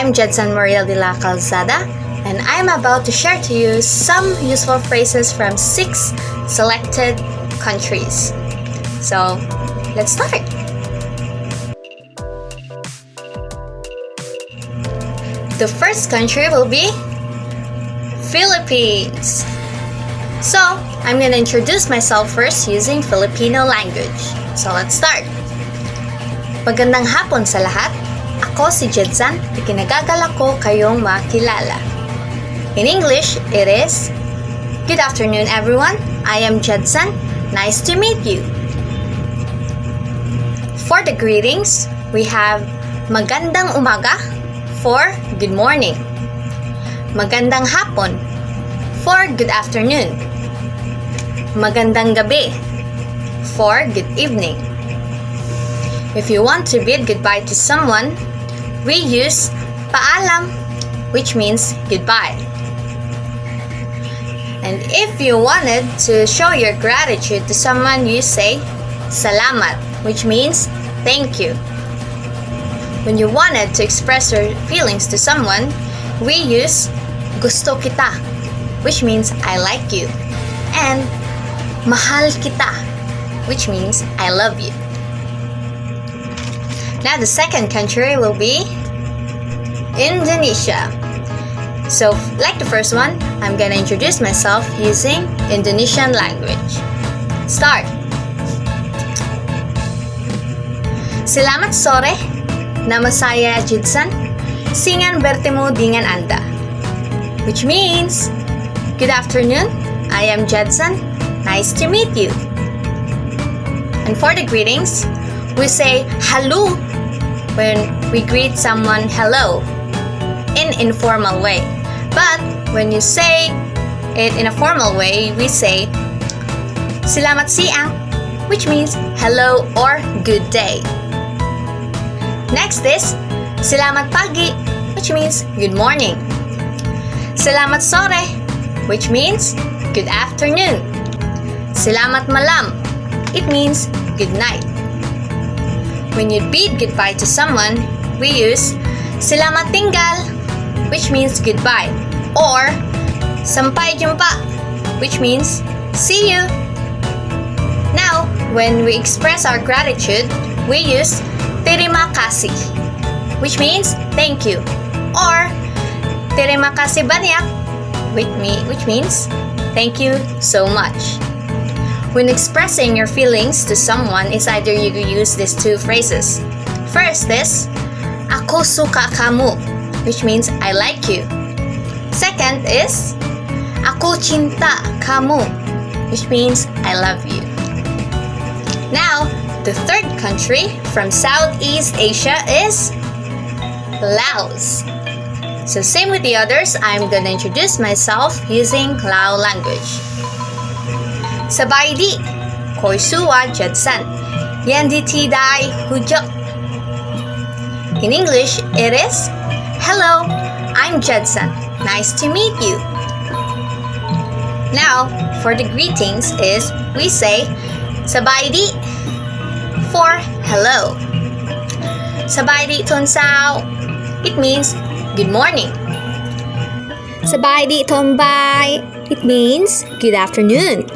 I'm Jedsan Muriel de la Calzada, and I'm about to share to you some useful phrases from 6 selected countries. So, let's start! The first country will be Philippines. So, I'm gonna introduce myself first using Filipino language. So, let's start! Magandang hapon sa lahat. Ako si Jedsan, ikinagagalak ko kayong makilala. In English, it is, Good afternoon everyone, I am Jedsan, nice to meet you. For the greetings, we have Magandang umaga for good morning. Magandang hapon for good afternoon. Magandang gabi for good evening. If you want to bid goodbye to someone, we use paalam, which means goodbye. And if you wanted to show your gratitude to someone, you say salamat, which means thank you. When you wanted to express your feelings to someone, we use gusto kita, which means I like you, and mahal kita, which means I love you. Now the second country will be Indonesia. So like the first one, I'm gonna introduce myself using Indonesian language. Start! Selamat sore, nama saya Jedsan, singan bertemu dengan Anda. Which means, good afternoon, I am Jedsan, nice to meet you. And for the greetings, we say halo when we greet someone hello in informal way. But when you say it in a formal way, we say selamat siang, which means hello or good day. Next is selamat pagi, which means good morning. Selamat sore, which means good afternoon. Selamat malam, it means good night. When you bid goodbye to someone, we use selamat tinggal, which means goodbye, or sampai jumpa, which means see you. Now, when we express our gratitude, we use terima kasih, which means thank you, or terima kasih banyak, which means thank you so much. When expressing your feelings to someone, is either you use these 2 phrases. First is, Aku suka kamu, which means I like you. Second is, Aku cinta kamu, which means I love you. Now, the third country from Southeast Asia is Laos. So same with the others, I'm gonna introduce myself using Lao language. Sabay di, Koi suwa Jedsan, Yendi tidai hujok. In English, it is, Hello, I'm Jedsan, nice to meet you. Now, for the greetings is, we say, Sabay di, for hello. Sabay di ton sao, it means good morning. Sabay di ton bai, it means good afternoon.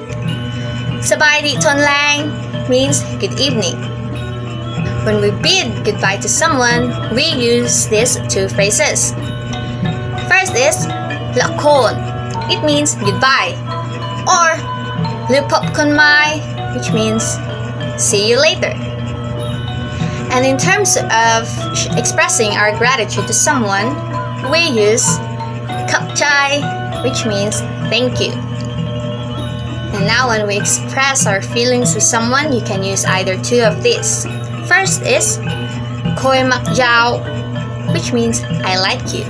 Sabay di ton lang means good evening. When we bid goodbye to someone, we use these 2 phrases. First is lakon, it means goodbye, or lupop kon mai, which means see you later. And in terms of expressing our gratitude to someone, we use kapchai, which means thank you. And now when we express our feelings with someone, you can use either 2 of these. First is Koi makjao, which means I like you.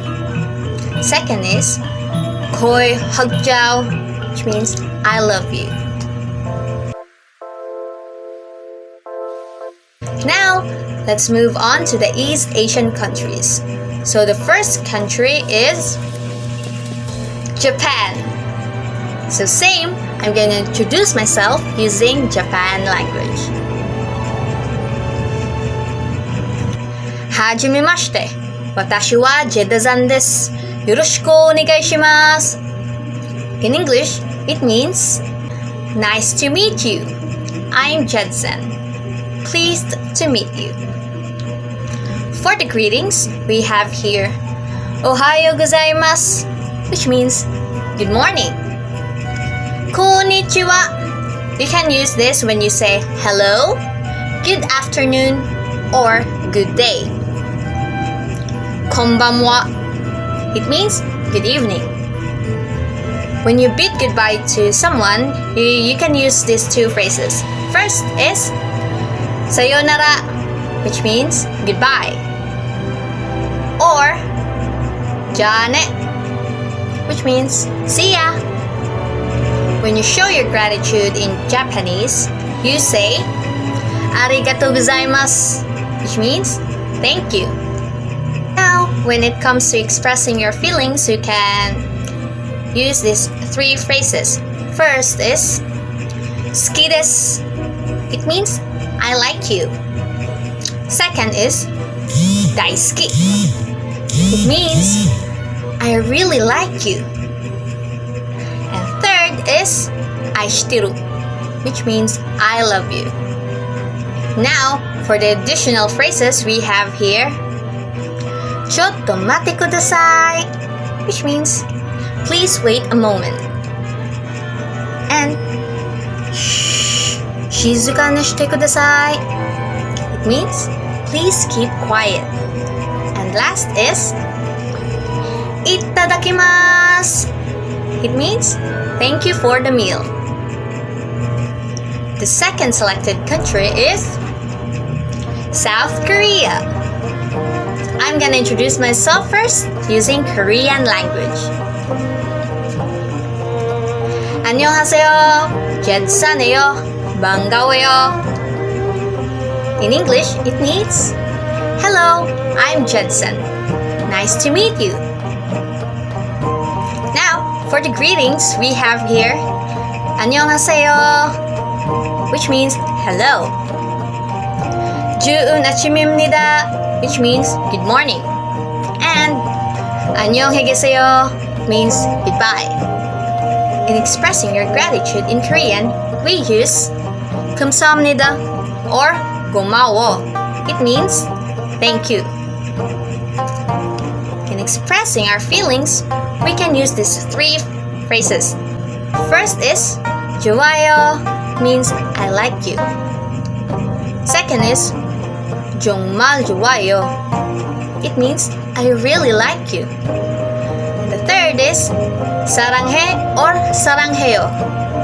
Second is Koi hagjao, which means I love you. Now, let's move on to the East Asian countries. So the first country is Japan. So same, I'm going to introduce myself using Japan language. Hajimemashite. Watashi wa Jedda-san desu. Yoroshiku onegai shimasu. In English, it means, nice to meet you. I'm Jed-san. Pleased to meet you. For the greetings, we have here Ohayo gozaimasu, which means good morning. Konnichiwa. You can use this when you say hello, good afternoon, or good day. Konbanwa. It means good evening. When you bid goodbye to someone, you can use these two phrases. First is sayonara, which means goodbye. Or jane, which means see ya. When you show your gratitude in Japanese, you say arigatou gozaimasu, which means thank you. Now, when it comes to expressing your feelings, you can use these three phrases. First is suki desu. It means I like you. Second is daisuki. It means I really like you. And third is aishiteru, which means I love you. Now, for the additional phrases we have here, chotto matte kudasai, which means please wait a moment. And shizuka ni shite kudasai. It means please keep quiet. And last is itadakimasu. It means thank you for the meal. The second selected country is South Korea. I'm gonna introduce myself first using Korean language. 안녕하세요. Jed-san예요. 반가워요. In English, it means, hello, I'm Jed-san. Nice to meet you. Now, for the greetings, we have here 안녕하세요, which means hello. 좋은 아침입니다, which means good morning. And 안녕히 계세요 means goodbye. In expressing your gratitude in Korean, we use 감사합니다 or 고마워. It means thank you. In expressing our feelings, we can use these three phrases. First is 좋아요, means I like you. Second is 정말 좋아요. It means I really like you. And the third is 사랑해 or 사랑해요.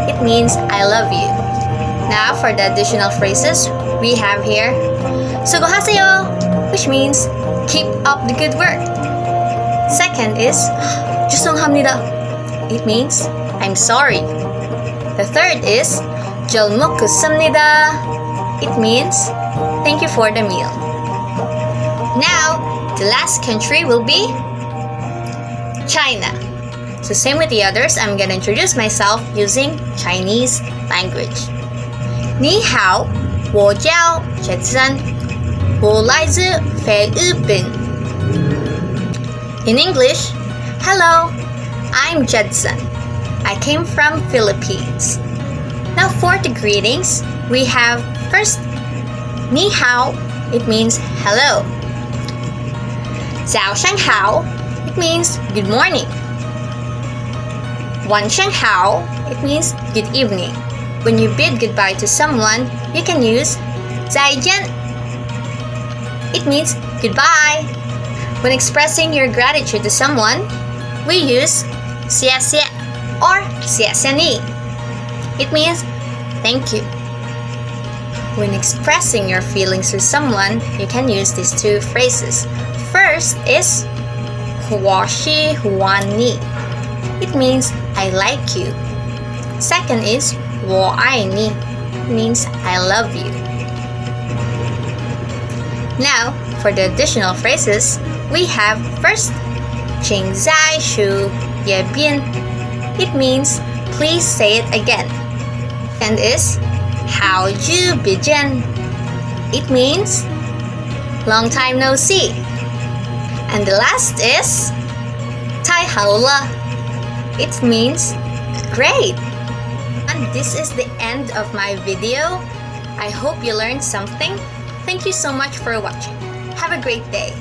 It means I love you. Now for the additional phrases, we have here 수고하세요, which means keep up the good work. Second is 죄송합니다. It means I'm sorry. The third is 잘 먹겠습니다. It means thank you for the meal. Now, the last country will be China. So same with the others, I'm gonna introduce myself using Chinese language. 你好，我叫Jed-san，我来自菲律宾。In English, hello, I'm Jed-san. I came from Philippines. Now for the greetings, we have first, 你好, it means hello. 早上好, it means good morning. 晚上好, it means good evening. When you bid goodbye to someone, you can use 再见. It means goodbye. When expressing your gratitude to someone, we use 谢谢 or 谢谢你. It means thank you. When expressing your feelings to someone, you can use these two phrases. First is 我喜欢你. It means I like you. Second is 我爱你. It means I love you. Now, for the additional phrases, we have first 请再说一遍. It means please say it again. And is 好久不见. It means long time no see. And the last is Tai Haula. It means great. And this is the end of my video. I hope you learned something. Thank you so much for watching. Have a great day.